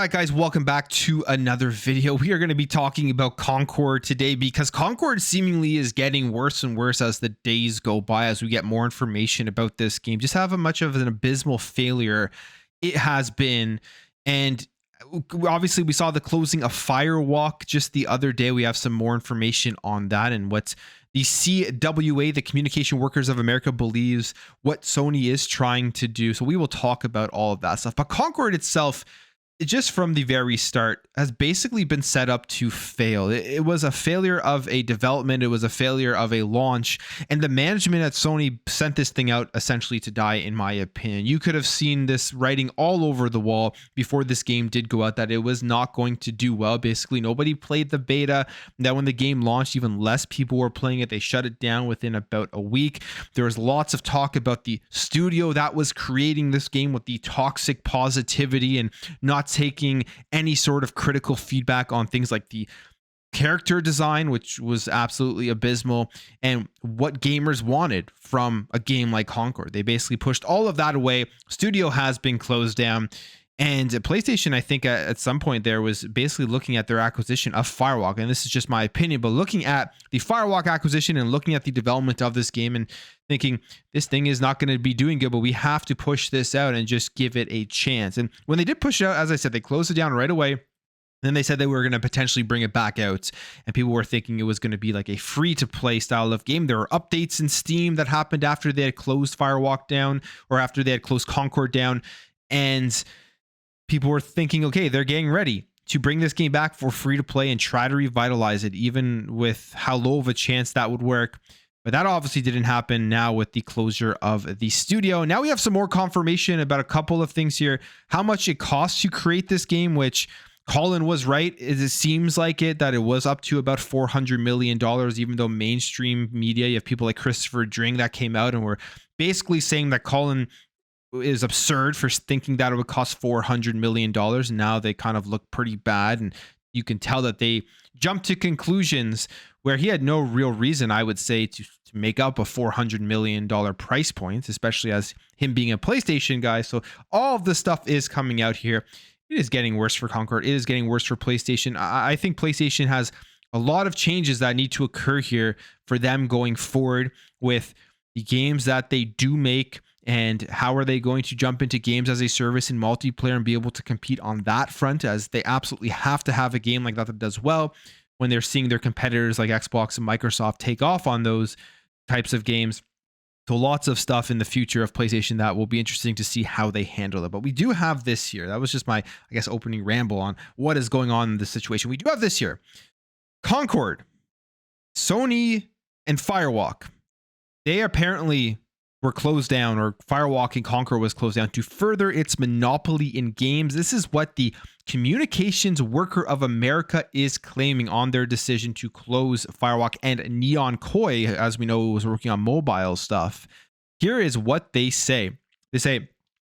right, guys, welcome back to another video. We are going to be talking about Concord today because Concord seemingly is getting worse and worse as the days go by, as we get more information about this game. Just how much of an abysmal failure it has been. And obviously we saw the closing of Firewalk just the other day. We have some more information on that and what the CWA, the Communication Workers of America, believes what Sony is trying to do. So we will talk about all of that stuff. But Concord itself, just from the very start, has basically been set up to fail. It was a failure of a development. It was a failure of a launch. And the management at Sony sent this thing out essentially to die, in my opinion. You could have seen this writing all over the wall before this game did go out that it was not going to do well. Basically, nobody played the beta. That when the game launched, even less people were playing it. They shut it down within about a week. There was lots of talk about the studio that was creating this game with the toxic positivity and not taking any sort of critical feedback on things like the character design, which was absolutely abysmal, and what gamers wanted from a game like Concord. They basically pushed all of that away. Studio has been closed down, and PlayStation, I think at some point there, was basically looking at their acquisition of Firewalk, and this is just my opinion, but looking at the Firewalk acquisition and looking at the development of this game and thinking this thing is not going to be doing good, but we have to push this out and just give it a chance. And when they did push it out, as I said, they closed it down right away. Then they said they were going to potentially bring it back out, and people were thinking it was going to be like a free-to-play style of game. There were updates in Steam that happened after they had closed Firewalk down, or after they had closed Concord down, and people were thinking, okay, they're getting ready to bring this game back for free-to-play and try to revitalize it, even with how low of a chance that would work. But that obviously didn't happen now with the closure of the studio. Now we have some more confirmation about a couple of things here. How much it costs to create this game, which Colin was right. It seems like that it was up to about $400 million, even though mainstream media, you have people like Christopher Dring that came out and were basically saying that Colin is absurd for thinking that it would cost $400 million. Now they kind of look pretty bad, and you can tell that they jumped to conclusions where he had no real reason, I would say, to make up a $400 million price point, especially as him being a PlayStation guy. So all of the stuff is coming out here. It is getting worse for Concord. It is getting worse for PlayStation. I think PlayStation has a lot of changes that need to occur here for them going forward with the games that they do make. And how are they going to jump into games as a service in multiplayer and be able to compete on that front, as they absolutely have to have a game like that does well when they're seeing their competitors like Xbox and Microsoft take off on those types of games. So lots of stuff in the future of PlayStation that will be interesting to see how they handle it. But we do have this here. That was just my, I guess, opening ramble on what is going on in this situation. We do have this here. Concord, Sony, and Firewalk. They apparently were closed down, or Firewalk and Concord was closed down to further its monopoly in games. This is what the Communications Worker of America is claiming on their decision to close Firewalk, and Neon Koi, as we know, was working on mobile stuff. Here is what they say. They say,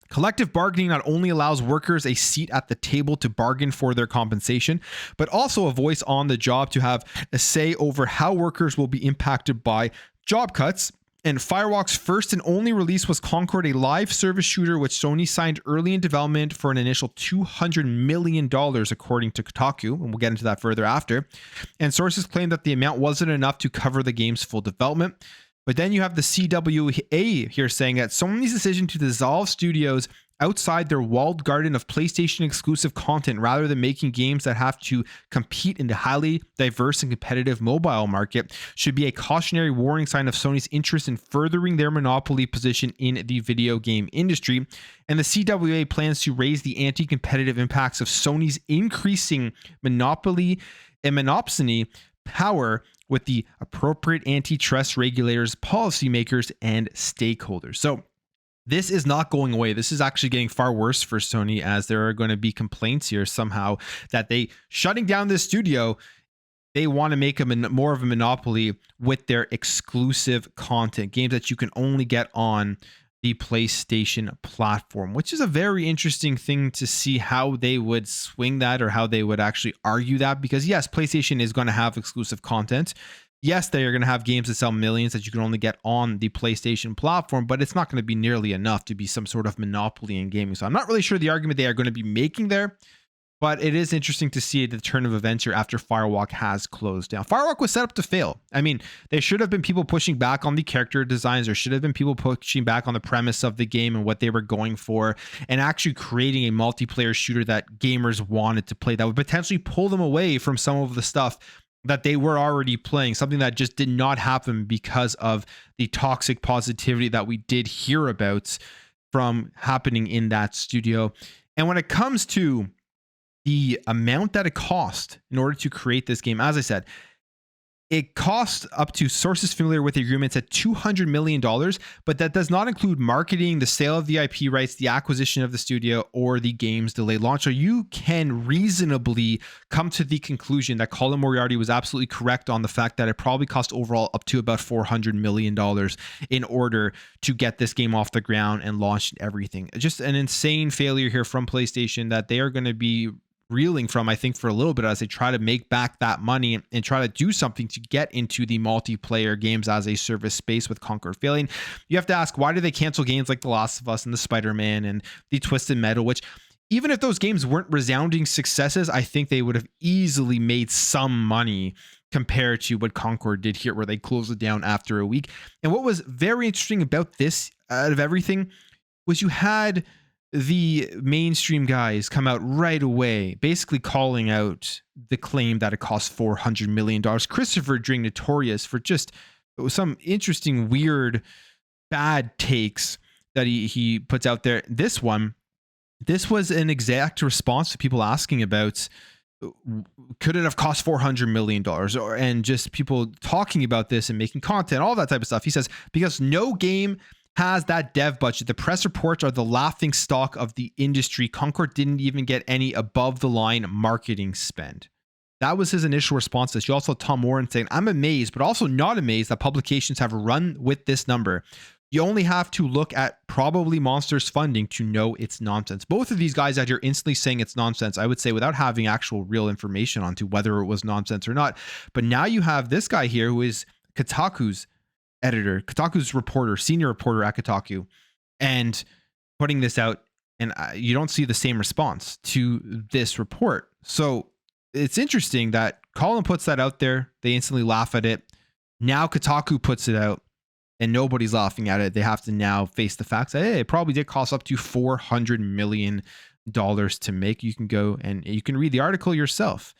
collective bargaining not only allows workers a seat at the table to bargain for their compensation, but also a voice on the job to have a say over how workers will be impacted by job cuts. And Firewalk's first and only release was Concord, a live service shooter which Sony signed early in development for an initial $200 million, according to Kotaku, and we'll get into that further after. And sources claim that the amount wasn't enough to cover the game's full development. But then you have the CWA here saying that Sony's decision to dissolve studios outside their walled garden of PlayStation exclusive content, rather than making games that have to compete in the highly diverse and competitive mobile market, should be a cautionary warning sign of Sony's interest in furthering their monopoly position in the video game industry. And the CWA plans to raise the anti-competitive impacts of Sony's increasing monopoly and monopsony power with the appropriate antitrust regulators, policymakers, and stakeholders. So this is not going away. This is actually getting far worse for Sony, as there are going to be complaints here somehow that they shutting down this studio. They want to make more of a monopoly with their exclusive content, games that you can only get on the PlayStation platform, which is a very interesting thing to see how they would swing that, or how they would actually argue that, because yes, PlayStation is going to have exclusive content. Yes, they are going to have games that sell millions that you can only get on the PlayStation platform, but it's not going to be nearly enough to be some sort of monopoly in gaming. So I'm not really sure the argument they are going to be making there. But it is interesting to see the turn of events here after Firewalk has closed down. Firewalk was set up to fail. I mean, there should have been people pushing back on the character designs. There should have been people pushing back on the premise of the game and what they were going for, and actually creating a multiplayer shooter that gamers wanted to play that would potentially pull them away from some of the stuff that they were already playing, something that just did not happen because of the toxic positivity that we did hear about from happening in that studio. And when it comes to the amount that it cost in order to create this game, as I said, it cost up to sources familiar with the agreements at $200 million, but that does not include marketing, the sale of the IP rights, the acquisition of the studio, or the game's delayed launch. So you can reasonably come to the conclusion that Colin Moriarty was absolutely correct on the fact that it probably cost overall up to about $400 million in order to get this game off the ground and launched and everything. Just an insane failure here from PlayStation that they are going to be reeling from, I think, for a little bit as they try to make back that money and try to do something to get into the multiplayer games as a service space with Concord failing. You have to ask, why do they cancel games like The Last of Us and the Spider-Man and the Twisted Metal, which even if those games weren't resounding successes, I think they would have easily made some money compared to what Concord did here, where they closed it down after a week. And what was very interesting about this, out of everything, was you had the mainstream guys come out right away, basically calling out the claim that it cost $400 million. Christopher Dring notorious for just some interesting, weird, bad takes that he puts out there. This was an exact response to people asking about, could it have cost $400 million? And just people talking about this and making content, all that type of stuff. He says, because no game has that dev budget. The press reports are the laughing stock of the industry. Concord didn't even get any above the line marketing spend. That was his initial response to this. You also have Tom Warren saying, I'm amazed, but also not amazed that publications have run with this number. You only have to look at probably Monster's funding to know it's nonsense. Both of these guys out here instantly saying it's nonsense, I would say, without having actual real information onto whether it was nonsense or not. But now you have this guy here who is Kotaku's editor, Kotaku's reporter, senior reporter at Kotaku, and putting this out, and you don't see the same response to this report. So it's interesting that Colin puts that out there. They instantly laugh at it. Now Kotaku puts it out and nobody's laughing at it. They have to now face the facts that, hey, it probably did cost up to $400 million to make. You can go and you can read the article yourself.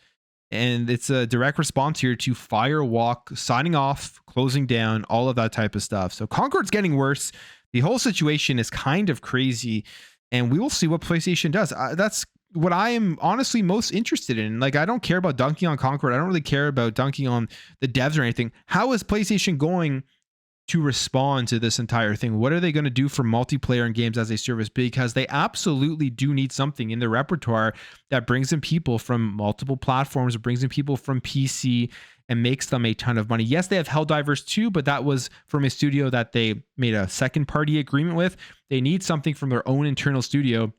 And it's a direct response here to Firewalk signing off, closing down, all of that type of stuff. So Concord's getting worse. The whole situation is kind of crazy, and we will see what PlayStation does. That's what I am honestly most interested in. Like, I don't care about dunking on Concord. I don't really care about dunking on the devs or anything. How is PlayStation going to respond to this entire thing? What are they going to do for multiplayer and games as a service? Because they absolutely do need something in their repertoire that brings in people from multiple platforms, brings in people from PC, and makes them a ton of money. Yes, they have Helldivers 2, but that was from a studio that they made a second party agreement with. They need something from their own internal studio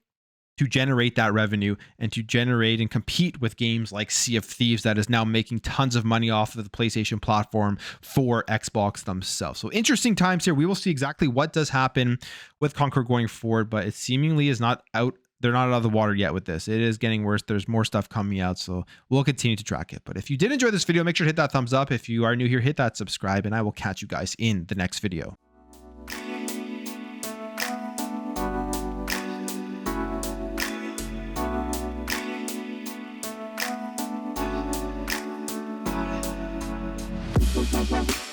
to generate that revenue and to generate and compete with games like Sea of Thieves that is now making tons of money off of the PlayStation platform for Xbox themselves. So interesting times here. We will see exactly what does happen with Concord going forward, but it seemingly is not out. They're not out of the water yet with this. It is getting worse. There's more stuff coming out, so we'll continue to track it. But if you did enjoy this video, make sure to hit that thumbs up. If you are new here, hit that subscribe, and I will catch you guys in the next video. Bye.